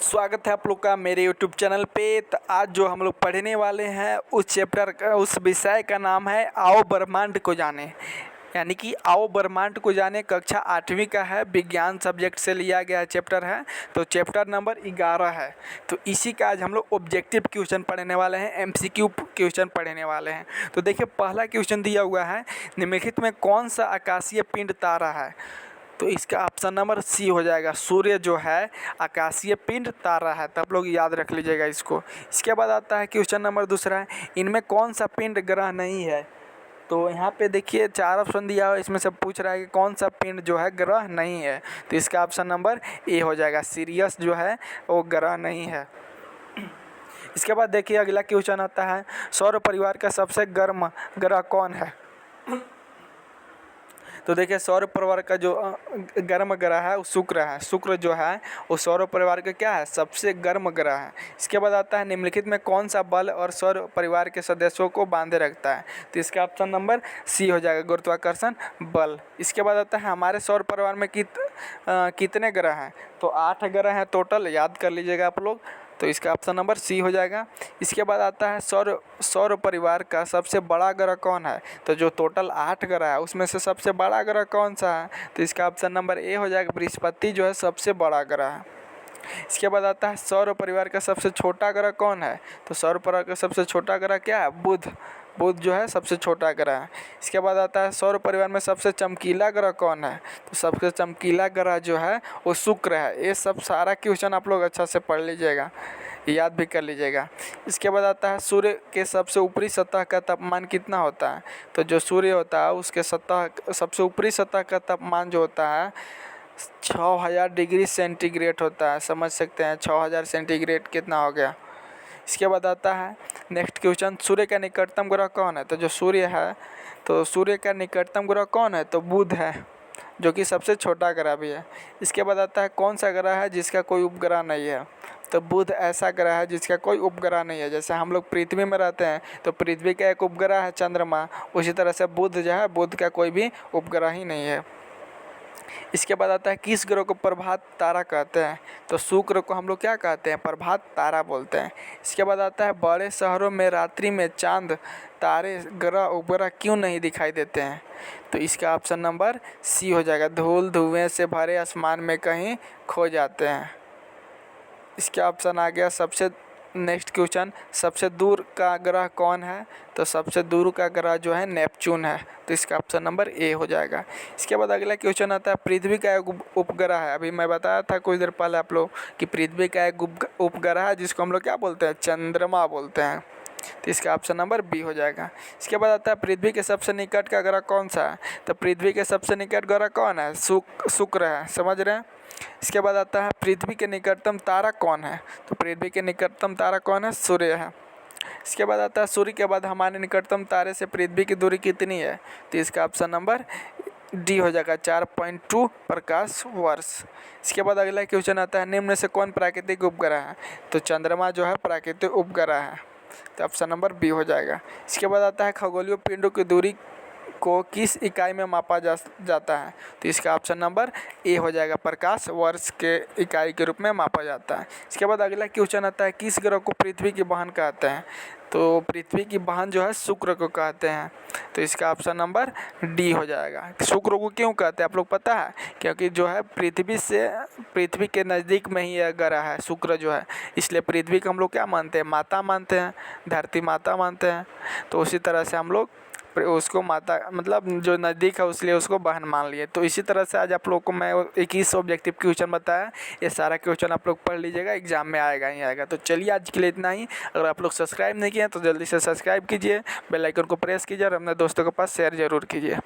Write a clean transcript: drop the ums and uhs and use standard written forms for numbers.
स्वागत है आप लोग का मेरे YouTube चैनल पे। तो आज जो हम लोग पढ़ने वाले हैं उस चैप्टर का उस विषय का नाम है आओ ब्रह्मांड को जाने, यानी कि आओ ब्रह्मांड को जाने। कक्षा 8वीं का है, विज्ञान सब्जेक्ट से लिया गया चैप्टर है। तो चैप्टर नंबर 11 है। तो इसी का आज हम लोग ऑब्जेक्टिव क्वेश्चन पढ़ने वाले हैं, MCQ क्वेश्चन पढ़ने वाले हैं। तो देखिए पहला क्वेश्चन दिया हुआ है, निम्नलिखित में कौन सा आकाशीय पिंड तारा है। तो इसका ऑप्शन नंबर सी हो जाएगा। सूर्य जो है आकाशीय पिंड तारा है, तब लोग याद रख लीजिएगा इसको। इसके बाद आता है क्वेश्चन नंबर दूसरा है, इनमें कौन सा पिंड ग्रह नहीं है। तो यहाँ पे देखिए 4 ऑप्शन दिया हुआ है, इसमें से पूछ रहा है कि कौन सा पिंड जो है ग्रह नहीं है। तो इसका ऑप्शन नंबर ए हो जाएगा, सीरियस जो है वो ग्रह नहीं है। इसके बाद देखिए अगला क्वेश्चन आता है, सौर परिवार का सबसे गर्म ग्रह कौन है। तो देखिए सौर परिवार का जो गर्म ग्रह है वो शुक्र है। शुक्र जो है वो सौर परिवार का क्या है, सबसे गर्म ग्रह है। इसके बाद आता है निम्नलिखित में कौन सा बल और सौर परिवार के सदस्यों को बांधे रखता है। तो इसका ऑप्शन नंबर सी हो जाएगा, गुरुत्वाकर्षण बल। इसके बाद आता है हमारे सौर परिवार में कितने ग्रह हैं। तो 8 ग्रह हैं टोटल, याद कर लीजिएगा आप लोग। तो इसका ऑप्शन नंबर सी हो जाएगा। इसके बाद आता है सौर परिवार का सबसे बड़ा ग्रह कौन है। तो जो टोटल 8 ग्रह है उसमें से सबसे बड़ा ग्रह कौन सा है। तो इसका ऑप्शन नंबर ए हो जाएगा, बृहस्पति जो है सबसे बड़ा ग्रह है। इसके बाद आता है सौर परिवार का सबसे छोटा ग्रह कौन है। तो सौर परिवार का सबसे छोटा ग्रह क्या है, बुध। बुध जो है सबसे छोटा ग्रह है। इसके बाद आता है सौर परिवार में सबसे चमकीला ग्रह कौन है। तो सबसे चमकीला ग्रह जो है वो शुक्र है। ये सब सारा क्वेश्चन आप लोग अच्छा से पढ़ लीजिएगा, याद भी कर लीजिएगा। इसके बाद आता है सूर्य के सबसे ऊपरी सतह का तापमान कितना होता है। तो जो सूर्य होता है उसके सबसे ऊपरी सतह का तापमान जो होता है 6000 डिग्री सेंटीग्रेड होता है। समझ सकते हैं 6000 सेंटीग्रेड कितना हो गया। इसके बाद आता है नेक्स्ट क्वेश्चन, सूर्य का निकटतम ग्रह कौन है। तो जो सूर्य है तो सूर्य का निकटतम ग्रह कौन है, तो बुध है, जो कि सबसे छोटा ग्रह भी है। इसके बाद आता है कौन सा ग्रह है जिसका कोई उपग्रह नहीं है। तो बुध ऐसा ग्रह है जिसका कोई उपग्रह नहीं है। जैसे हम लोग पृथ्वी में रहते हैं तो पृथ्वी का एक उपग्रह है चंद्रमा, उसी तरह से बुध जो है बुध का कोई भी उपग्रह ही नहीं है। इसके बाद आता है किस ग्रह को प्रभात तारा कहते हैं। तो शुक्र को हम लोग क्या कहते हैं, प्रभात तारा बोलते हैं। इसके बाद आता है बड़े शहरों में रात्रि में चांद तारे ग्रह उपग्रह क्यों नहीं दिखाई देते हैं। तो इसका ऑप्शन नंबर सी हो जाएगा, धूल धुएं से भरे आसमान में कहीं खो जाते हैं। इसका ऑप्शन आ गया सबसे नेक्स्ट क्वेश्चन, सबसे दूर का ग्रह कौन है। तो सबसे दूर का ग्रह जो है नेपच्यून है। तो इसका ऑप्शन नंबर ए हो जाएगा। इसके बाद अगला क्वेश्चन आता है पृथ्वी का एक उपग्रह है। अभी मैं बताया था कुछ देर पहले आप लोग कि पृथ्वी का एक उपग्रह है जिसको हम लोग क्या बोलते हैं, चंद्रमा बोलते हैं। तो इसका ऑप्शन नंबर बी हो जाएगा। इसके बाद आता है पृथ्वी के सबसे निकट का ग्रह कौन सा है। तो पृथ्वी के सबसे निकट ग्रह कौन है, शुक्र है। समझ रहे हैं। इसके बाद आता है पृथ्वी के निकटतम तारा कौन है। तो पृथ्वी के निकटतम तारा कौन है, सूर्य है। इसके बाद आता है सूर्य के बाद हमारे निकटतम तारे से पृथ्वी की दूरी कितनी है। तो इसका ऑप्शन नंबर डी हो जाएगा, 4.2 प्रकाश वर्ष। इसके बाद अगला क्वेश्चन आता है निम्न से कौन प्राकृतिक उपग्रह है। तो चंद्रमा जो है प्राकृतिक उपग्रह है। तो ऑप्शन नंबर बी हो जाएगा। इसके बाद आता है खगोलीय पिंडों की दूरी को किस इकाई में मापा जाता है। तो इसका ऑप्शन नंबर ए हो जाएगा, प्रकाश वर्ष के इकाई के रूप में मापा जाता है। इसके बाद अगला क्वेश्चन आता है किस ग्रह को पृथ्वी की बहन कहते हैं। तो पृथ्वी की बहन जो है शुक्र को कहते हैं। तो इसका ऑप्शन नंबर डी हो जाएगा। शुक्र को क्यों कहते हैं आप लोग पता है, क्योंकि जो है पृथ्वी के नज़दीक में ही यह ग्रह है शुक्र जो है, इसलिए पृथ्वी को हम लोग क्या मानते हैं, माता मानते हैं, धरती माता मानते हैं। तो उसी तरह से हम लोग उसको माता मतलब जो नज़दीक है इसलिए उसको बहन मान लिए। तो इसी तरह से आज आप लोग को मैं 21 ऑब्जेक्टिव क्वेश्चन बताया। ये सारा क्वेश्चन आप लोग पढ़ लीजिएगा, एग्जाम में आएगा ही आएगा। तो चलिए आज के लिए इतना ही। अगर आप लोग सब्सक्राइब नहीं किए हैं तो जल्दी से सब्सक्राइब कीजिए, बेल आइकन को प्रेस कीजिए और अपने दोस्तों के पास शेयर ज़रूर कीजिए।